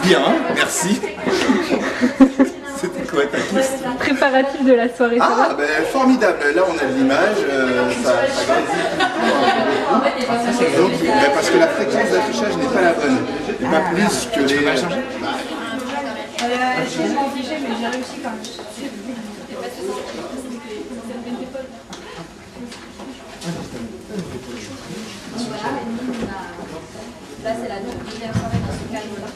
Bien, merci. C'était quoi ta question? Préparatif de la soirée. Ah, ben formidable. Là, on a de l'image. Ça grandit. Donc, ben, parce que la fréquence d'affichage n'est pas la bonne. Et pas plus que les. Tu peux pas changer? Je m'en fichais, mais j'ai réussi quand même. Là, c'est la deuxième soirée dans ce cadre-là.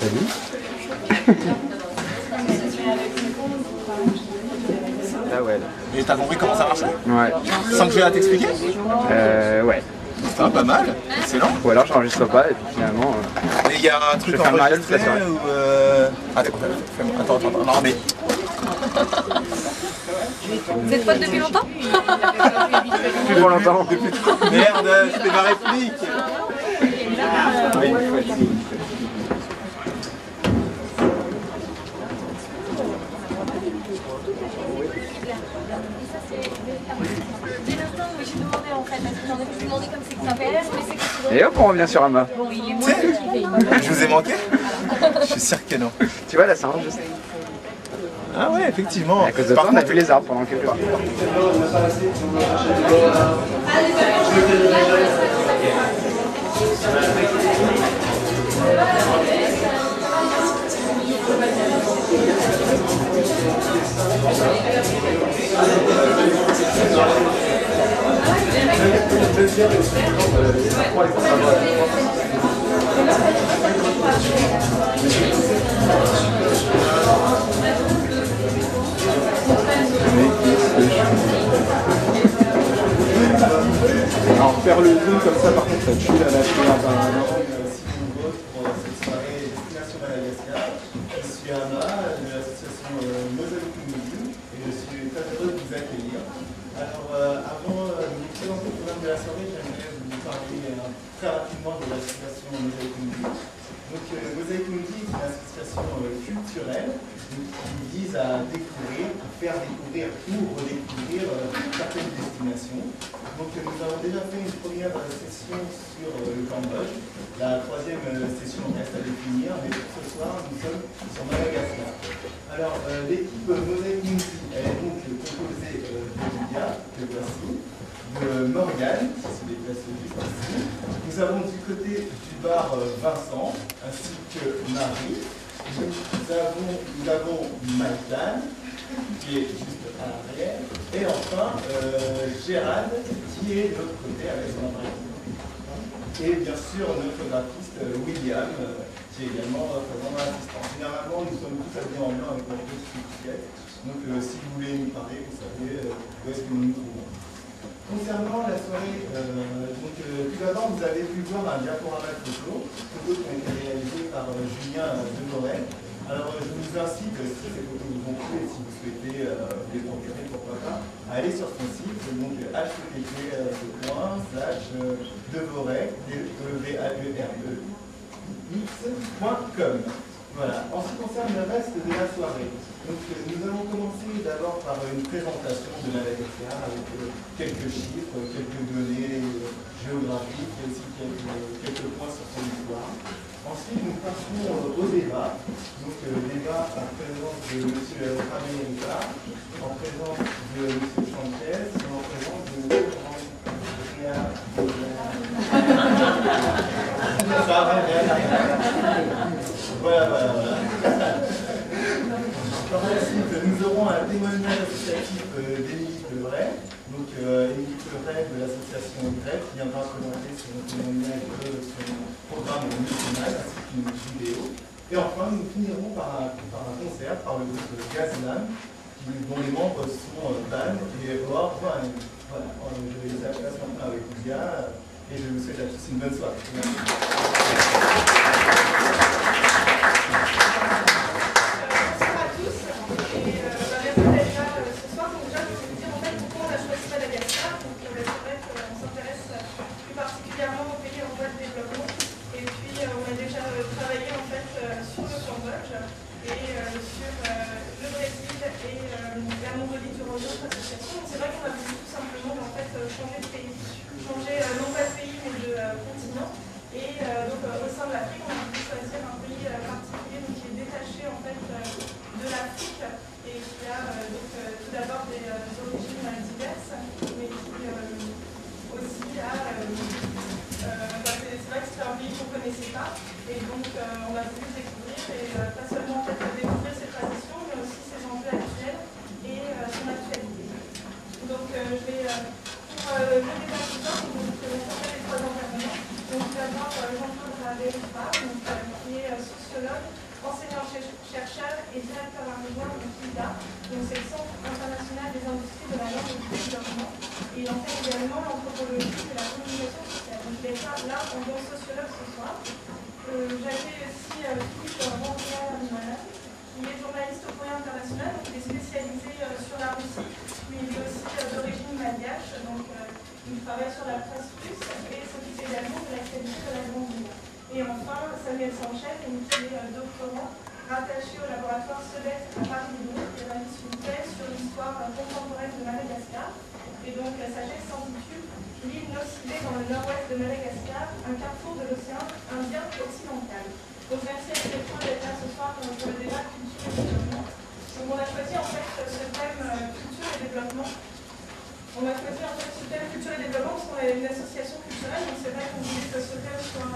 Salut. Ah ouais. Et t'as compris comment ça marche? Ouais. Sans que j'ai à t'expliquer? Ouais. Ça va pas mal, excellent. Ou alors j'enregistre pas et puis finalement. Et il y a un truc Je vais faire Mario toute la enregistré soirée. ou Ah d'accord, fais-moi. Attends, non mais... Vous êtes potes depuis longtemps? Plus pour longtemps. Merde, c'était ma réplique. Dès l'instant où j'ai demandé en fait, parce que j'en ai plus demandé comme c'est que ça s'appelle, mais c'est que Et hop, on revient sur Amma. bon, il est moins motivé. Je vous ai manqué? Je suis sûr que non. Tu vois là, ça rentre juste. Ah ouais, effectivement. Et à cause de Par toi, on a contre, vu les arbres pendant quelques jours. Alors faire le zoom comme ça, par contre, ça tue la nature apparemment. Si vous vote pour cette soirée Destination Madagascar, je suis Anna de l'association Moselle Community et je suis très heureux de vous accueillir. Alors avant de vous présenter le programme de la soirée, j'aimerais vous parler très rapidement de l'association Moselle Community. Donc Moselle Community est une association culturelle qui vise à découvrir, à faire découvrir ou redécouvrir certaines destinations. Donc nous avons déjà fait une première session sur le Cambodge. La troisième session reste à définir, mais pour ce soir, nous sommes sur Madagascar. Alors, l'équipe Moselle Community, elle est donc composée de Lydia, que voici, de Morgane, qui se déplace juste ici. Nous avons du côté du bar Vincent, ainsi que Marie. Nous avons Maïtan, qui est juste à l'arrière, et enfin Gérald, qui est de l'autre côté avec son appareil. Et bien sûr notre graphiste William, qui est également présent dans l'assistance. Généralement, nous sommes tous habillés en blanc avec notre petite étiquette. Donc si vous voulez nous parler, vous savez où est-ce que nous nous trouvons. Concernant la soirée, tout d'abord, vous avez pu voir un diaporama de photos qui ont été réalisées par Julien Deboré. Alors, je vous incite, si ces photos vous ont plu et si vous souhaitez les procurer, pourquoi pas, à aller sur son site, donc http://devorec.com. Voilà. En ce qui concerne le reste de la soirée, donc, nous allons commencer d'abord par une présentation de Madagascar avec quelques chiffres, quelques données géographiques et aussi quelques points sur son histoire. Ensuite, nous passerons au débat. Donc, débat en présence de M. Ramirita, en présence de M. Sanchez, et en présence de Voilà. Par la suite, nous aurons un témoignage associatif d'Émilie Pleuret, donc Émilie Pleuret de l'association GREP, qui viendra présenter son témoignage de son programme national ainsi qu'une vidéo. Et enfin, nous finirons par un concert par le groupe Gazlam, dont les membres sont Dan et Roar. Voilà, je vais laisser la place maintenant avec Lydia et je vous souhaite à tous une bonne soirée. Merci. C'est vrai qu'on a voulu tout simplement changer de pays, changer ça. Et donc, on a voulu découvrir, et pas seulement peut-être découvrir ses traditions, mais aussi ses enjeux actuels et son actualité. Donc, je vais, pour le débat ce soir, vous présenter les trois intervenants. Donc, d'abord, Jean-Claude Rabé-Ripard, qui est sociologue, enseignant-chercheur et directeur adjoint de FIDA, donc c'est le Centre international des industries de la langue et du développement. Et il enseigne également l'anthropologie de la communication sociale. Donc, il est là en tant que sociologue ce soir. J'avais aussi Philippe Randrial-Rimala, qui est journaliste au Courrier International, donc il est spécialisé sur la Russie, mais il est aussi d'origine malgache, donc il travaille sur la presse russe et s'occupe également de l'actualité de la Grande Ville. Et enfin, Samuel Sanchez, qui est doctorant, rattaché au laboratoire CEDET à Paris-Lyon, qui réalise une thèse sur l'histoire contemporaine de Madagascar. Et donc, sa thèse s'intitule L'île Nocibé dans le nord-ouest de Madagascar, un carrefour de l'océan Indien occidental. Donc, merci à tous les trois d'être là ce soir pour le débat culture et développement. Donc, on a choisi en fait ce thème culture et développement. On a choisi en fait ce thème culture et développement parce qu'on est une association culturelle, donc c'est vrai qu'on voulait que ce thème soit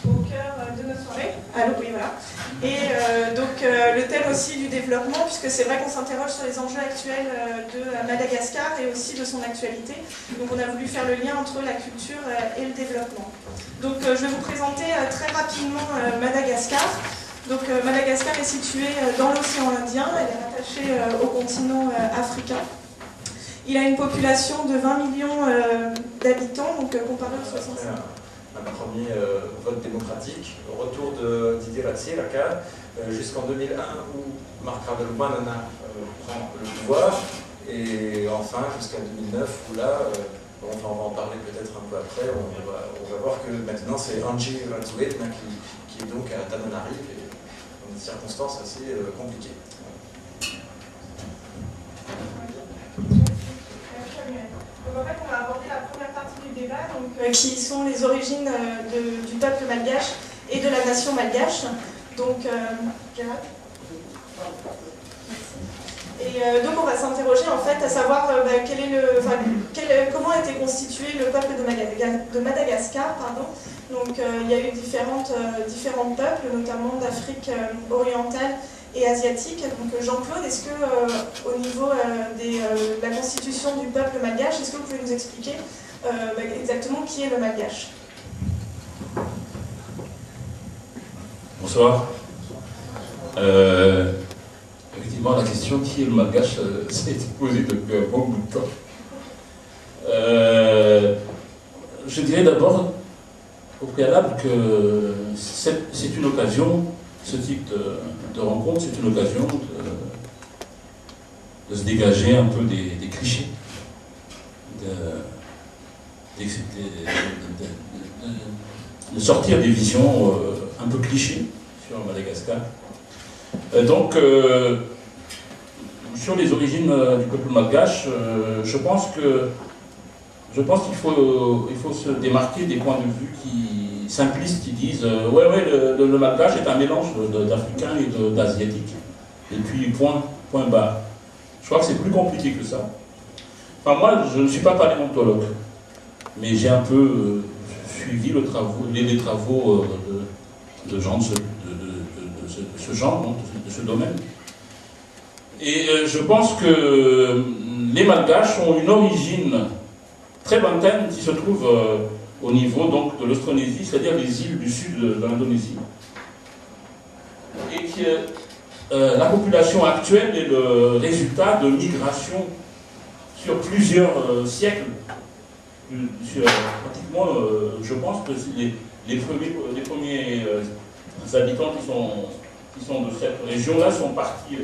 au cœur de nos soirées. Allô, oui, voilà. Et donc le thème aussi du développement, puisque c'est vrai qu'on s'interroge sur les enjeux actuels de Madagascar et aussi de son actualité. Donc on a voulu faire le lien entre la culture et le développement. Donc je vais vous présenter très rapidement Madagascar. Donc Madagascar est située dans l'océan Indien, elle est rattachée au continent africain. Il a une population de 20 millions d'habitants, donc comparé aux 65. Un premier vote démocratique au retour de Didier Ratsiraka jusqu'en 2001 où Marc Ravalomanana prend le pouvoir et enfin jusqu'à 2009 où là, on va en parler peut-être un peu après, on va voir que maintenant c'est Angie Ratsuetna qui est donc à Tananarive et dans des circonstances assez compliquées. Donc en fait, on va aborder la première partie du débat, donc, qui sont les origines du peuple malgache et de la nation malgache. Donc, Gérald. Et donc on va s'interroger en fait à savoir comment a été constitué le peuple de Madagascar. Pardon. Donc il y a eu différents peuples, notamment d'Afrique orientale et asiatique. Donc Jean-Claude, est-ce que au niveau de la constitution du peuple malgache, est-ce que vous pouvez nous expliquer exactement qui est le malgache? Bonsoir. Effectivement, la question qui est le malgache, ça a été posée depuis un bon bout de temps. Je dirais d'abord au préalable que c'est une occasion, ce type de rencontre, c'est une occasion de se dégager un peu des clichés, de sortir des visions un peu clichés sur Madagascar. Donc, sur les origines du peuple malgache, je pense qu'il faut se démarquer des points de vue simplistes qui disent le malgache est un mélange d'africains et d'asiatiques. Et puis point barre. Je crois que c'est plus compliqué que ça. Enfin, moi, je ne suis pas paléontologue, mais j'ai un peu suivi les travaux de gens de ce genre, donc, de ce domaine. Et je pense que les Malgaches ont une origine très lointaine qui se trouve au niveau donc, de l'Austronésie, c'est-à-dire les îles du sud de l'Indonésie. Et que la population actuelle est le résultat de migrations sur plusieurs siècles. Pratiquement, je pense que les premiers habitants qui sont de cette région-là sont partis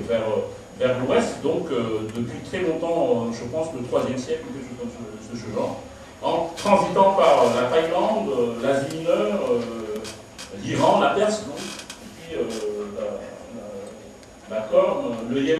vers l'ouest, donc depuis très longtemps, je pense le 3e siècle, quelque chose comme ce genre, en transitant par la Thaïlande, l'Asie mineure, l'Iran, la Perse, donc, puis la Corne, le Yémen.